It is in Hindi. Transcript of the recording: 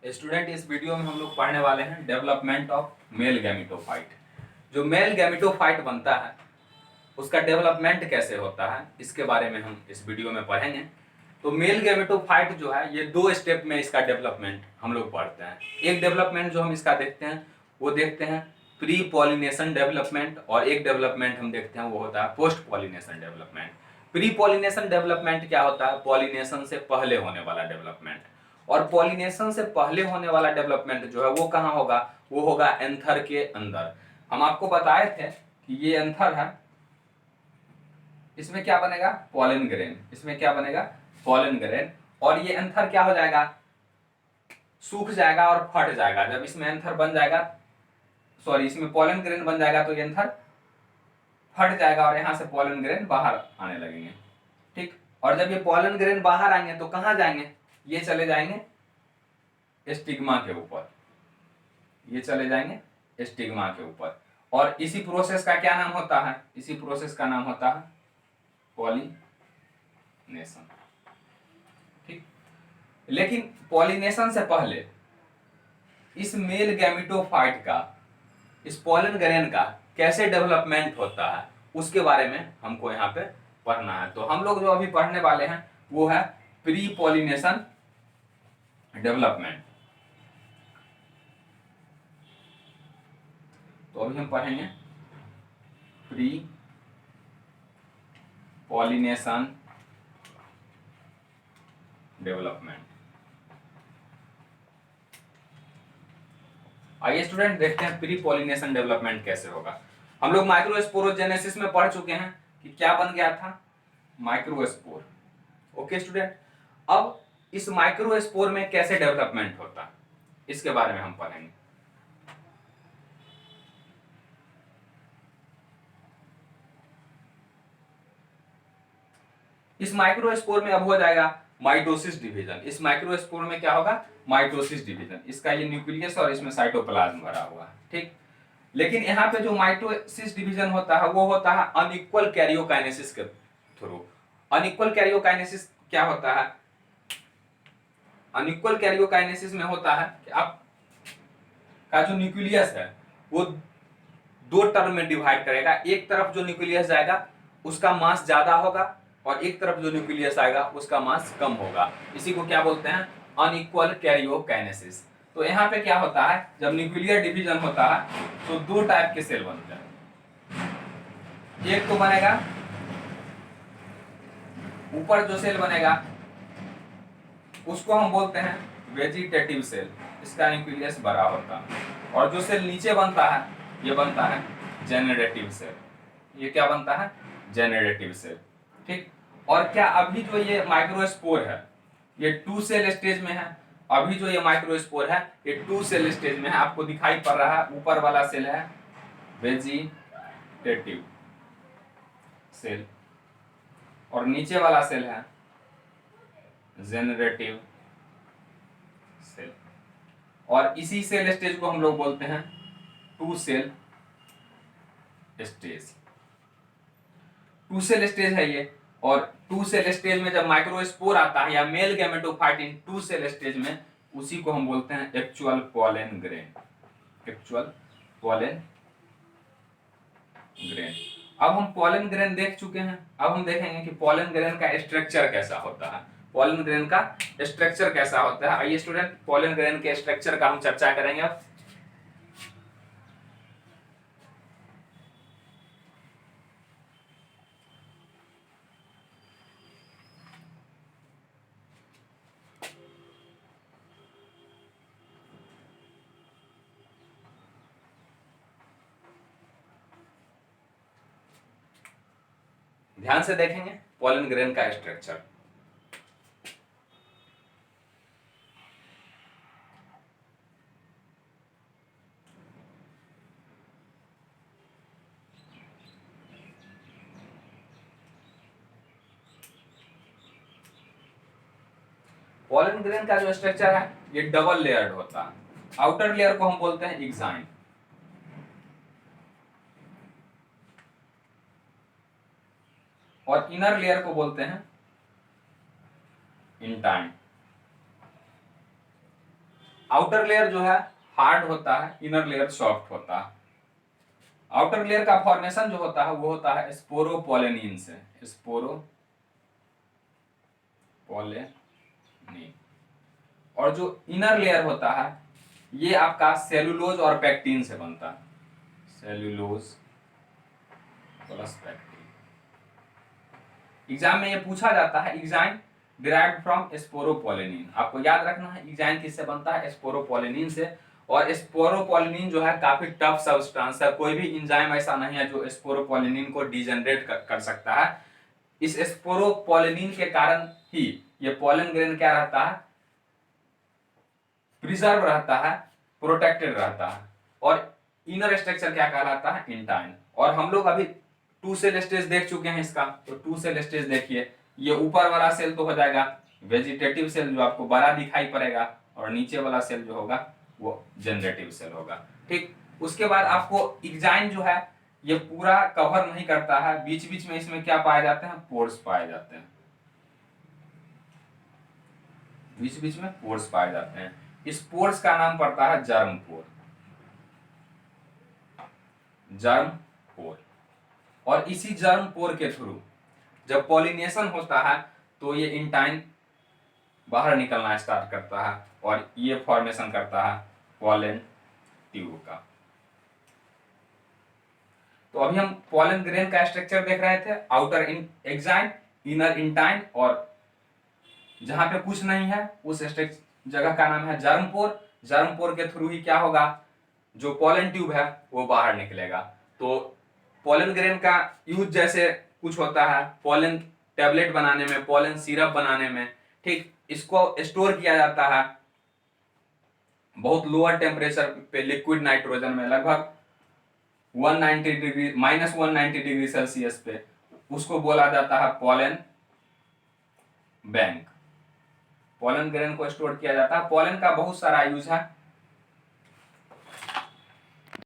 स्टूडेंट, इस वीडियो में हम लोग पढ़ने वाले हैं डेवलपमेंट ऑफ मेल गैमेटोफाइट। जो मेल गैमेटोफाइट बनता है उसका डेवलपमेंट कैसे होता है इसके बारे में हम इस वीडियो में पढ़ेंगे। तो मेल गैमेटोफाइट जो है ये 2 स्टेप में इसका डेवलपमेंट हम लोग पढ़ते हैं। एक डेवलपमेंट जो हम इसका देखते हैं वो देखते हैं प्री पॉलिनेशन डेवलपमेंट, और एक डेवलपमेंट हम देखते हैं वो होता है post pollination development. Pre pollination development क्या होता है? पॉलिनेशन से पहले होने वाला डेवलपमेंट। और पॉलिनेशन से पहले होने वाला डेवलपमेंट जो है वो कहाँ होगा? वो होगा एंथर के अंदर। हम आपको बताए थे कि ये एंथर है, इसमें क्या बनेगा? Pollen grain. इसमें क्या बनेगा? Pollen grain. और ये एंथर क्या हो जाएगा? सूख जाएगा और फट जाएगा। जब इसमें एंथर बन जाएगा, सॉरी, इसमें पॉलन ग्रेन बन जाएगा तो ये एंथर फट जाएगा और यहां से पॉलन ग्रेन बाहर आने लगेंगे। ठीक। और जब ये पॉलन ग्रेन बाहर आएंगे तो कहां जाएंगे? ये चले जाएंगे स्टिग्मा के ऊपर। ये चले जाएंगे स्टिग्मा के ऊपर। और इसी प्रोसेस का क्या नाम होता है? इसी प्रोसेस का नाम होता है पॉलिनेशन। ठीक। लेकिन पॉलिनेशन से पहले इस मेल गैमेटोफाइट का, इस पॉलन ग्रेन का कैसे डेवलपमेंट होता है उसके बारे में हमको यहाँ पे पढ़ना है। तो हम लोग जो अभी पढ़ने वाले हैं वो है प्री पॉलिनेशन डेवलपमेंट। तो अभी हम पढ़ेंगे प्री पॉलिनेशन डेवलपमेंट। आइए स्टूडेंट देखते हैं प्री पॉलिनेशन डेवलपमेंट कैसे होगा। हम लोग माइक्रोस्पोरोजेनेसिस में पढ़ चुके हैं कि क्या बन गया था? माइक्रोस्पोर। ओके स्टूडेंट, अब इस माइक्रोस्पोर में कैसे डेवलपमेंट होता है इसके बारे में हम पढ़ेंगे। इस माइक्रोस्पोर में अब हो जाएगा माइटोसिस डिवीजन। इस माइक्रोस्पोर में क्या होगा? Mitosis division. इसका ये न्यूक्लियस और इसमें साइटोप्लाज्म भरा हुआ है। ठीक। लेकिन यहाँ पे जो माइटोसिस डिवीजन होता है वो होता है अनइक्वल कैरियोकाइनेसिस के थ्रू। अनइक्वल कैरियोकाइनेसिस क्या होता है? अनइक्वल कैरियोकाइनेसिस में होता है कि आप का जो न्यूक्लियस है वो 2 टर्म में डिवाइड करेगा। एक तरफ जो न्यूक्लियस जाएगा उसका मास ज्यादा होगा और एक तरफ जो न्यूक्लियस आएगा उसका मास कम होगा। इसी को क्या बोलते हैं? Unequal karyokinesis. तो यहाँ पे क्या होता है, जब न्यूक्लियर डिवीजन होता है तो 2 टाइप के सेल बनते हैं। एक तो बनेगा ऊपर जो सेल बनेगा उसको हम बोलते हैं वेजिटेटिव सेल। इसका न्यूक्लियस बड़ा होता है। और जो सेल नीचे बनता है ये बनता है जेनरेटिव सेल। ये क्या बनता है? Generative cell. ठीक। और क्या अभी जो ये माइक्रोस्पोर है ये 2 सेल स्टेज में है। अभी जो ये माइक्रोस्पोर है ये 2 सेल स्टेज में है। आपको दिखाई पड़ रहा है ऊपर वाला सेल है वेजिटेटिव सेल और नीचे वाला सेल है जेनरेटिव सेल। और इसी सेल स्टेज को हम लोग बोलते हैं 2 सेल स्टेज। 2 सेल स्टेज है ये। और 2 सेल स्टेज में जब माइक्रोस्पोर आता है या male gametophyte in 2 cell stage में, उसी को हम बोलते हैं actual pollen grain. Actual pollen grain. अब हम पॉलन ग्रेन देख चुके हैं। अब हम देखेंगे कि पॉलन ग्रेन का स्ट्रक्चर कैसा होता है। पॉलन ग्रेन का स्ट्रक्चर कैसा होता है? आइए स्टूडेंट पॉलन ग्रेन के स्ट्रक्चर का हम चर्चा करेंगे अब। ध्यान से देखेंगे पॉलन ग्रेन का स्ट्रक्चर। पॉलन ग्रेन का जो स्ट्रक्चर है ये डबल लेयर्ड होता है। आउटर लेयर को हम बोलते हैं एक्साइन और इनर लेयर को बोलते हैं इंटाइन। आउटर लेयर जो है हार्ड होता है, इनर लेयर सॉफ्ट होता है। आउटर लेयर का फॉर्मेशन जो होता है वो होता है स्पोरोपोलेनिन से, स्पोरोपोलेनिन। और जो इनर लेयर होता है ये आपका सेलुलोज और पैक्टिन से बनता है, सेलुलोज प्लस पैक्टिन। एग्जाम में ये पूछा जाता है, एग्जाइन डिराइव्ड फ्रॉम स्पोरोपोलेनिन। आपको याद रखना है एग्जाइन किससे बनता है, स्पोरोपोलेनिन से। और स्पोरोपोलेनिन जो है काफी टफ सब्सटेंस है, कोई भी एंजाइम ऐसा नहीं है जो स्पोरोपोलेनिन को डिजेनरेट कर सकता है। इस स्पोरोपोलेनिन के कारण ही ये पोलन ग्रेन क्या रहता है, प्रिजर्व रहता है, प्रोटेक्टेड रहता है। और इनर स्ट्रक्चर क्या कहलाता है, इंटाइन। और हम लोग अभी 2 सेल स्टेज देख चुके हैं इसका, तो 2 सेल स्टेज देखिए। ये ऊपर वाला सेल तो हो जाएगा वेजिटेटिव सेल जो आपको बड़ा दिखाई पड़ेगा, और नीचे वाला सेल जो होगा वो जनरेटिव सेल होगा। ठीक, उसके बाद आपको एग्जाइन जो है ये पूरा कवर नहीं करता है, बीच बीच में इसमें क्या पाए जाते हैं, पोर्स पाए जाते हैं, बीच बीच में पोर्स पाए जाते हैं। इस पोर्स का नाम पड़ता है जर्म पोर, जर्म पोर। और इसी जर्म पोर के थ्रू जब पॉलिनेशन होता है तो ये इंटाइन बाहर निकलना स्टार्ट करता है और ये फॉर्मेशन करता है पॉलन ट्यूब का। तो अभी हम पॉलन ग्रेन का स्ट्रक्चर देख रहे थे, आउटर एक्साइन, इनर इंटाइन, और जहां पे कुछ नहीं है उस जगह का नाम है जर्म पोर। जर्म पोर के थ्रू ही क्या होगा, जो पॉलन ट्यूब है वो बाहर निकलेगा। तो पॉलन ग्रेन का यूज जैसे कुछ होता है पॉलन टैबलेट बनाने में, पॉलन सिरप बनाने में। ठीक, इसको स्टोर किया जाता है बहुत लोअर टेम्परेचर पे लिक्विड नाइट्रोजन में, लगभग 190 डिग्री -190 डिग्री सेल्सियस पे। उसको बोला जाता है पॉलन बैंक। पॉलन ग्रेन को स्टोर किया जाता है। पॉलन का बहुत सारा यूज है,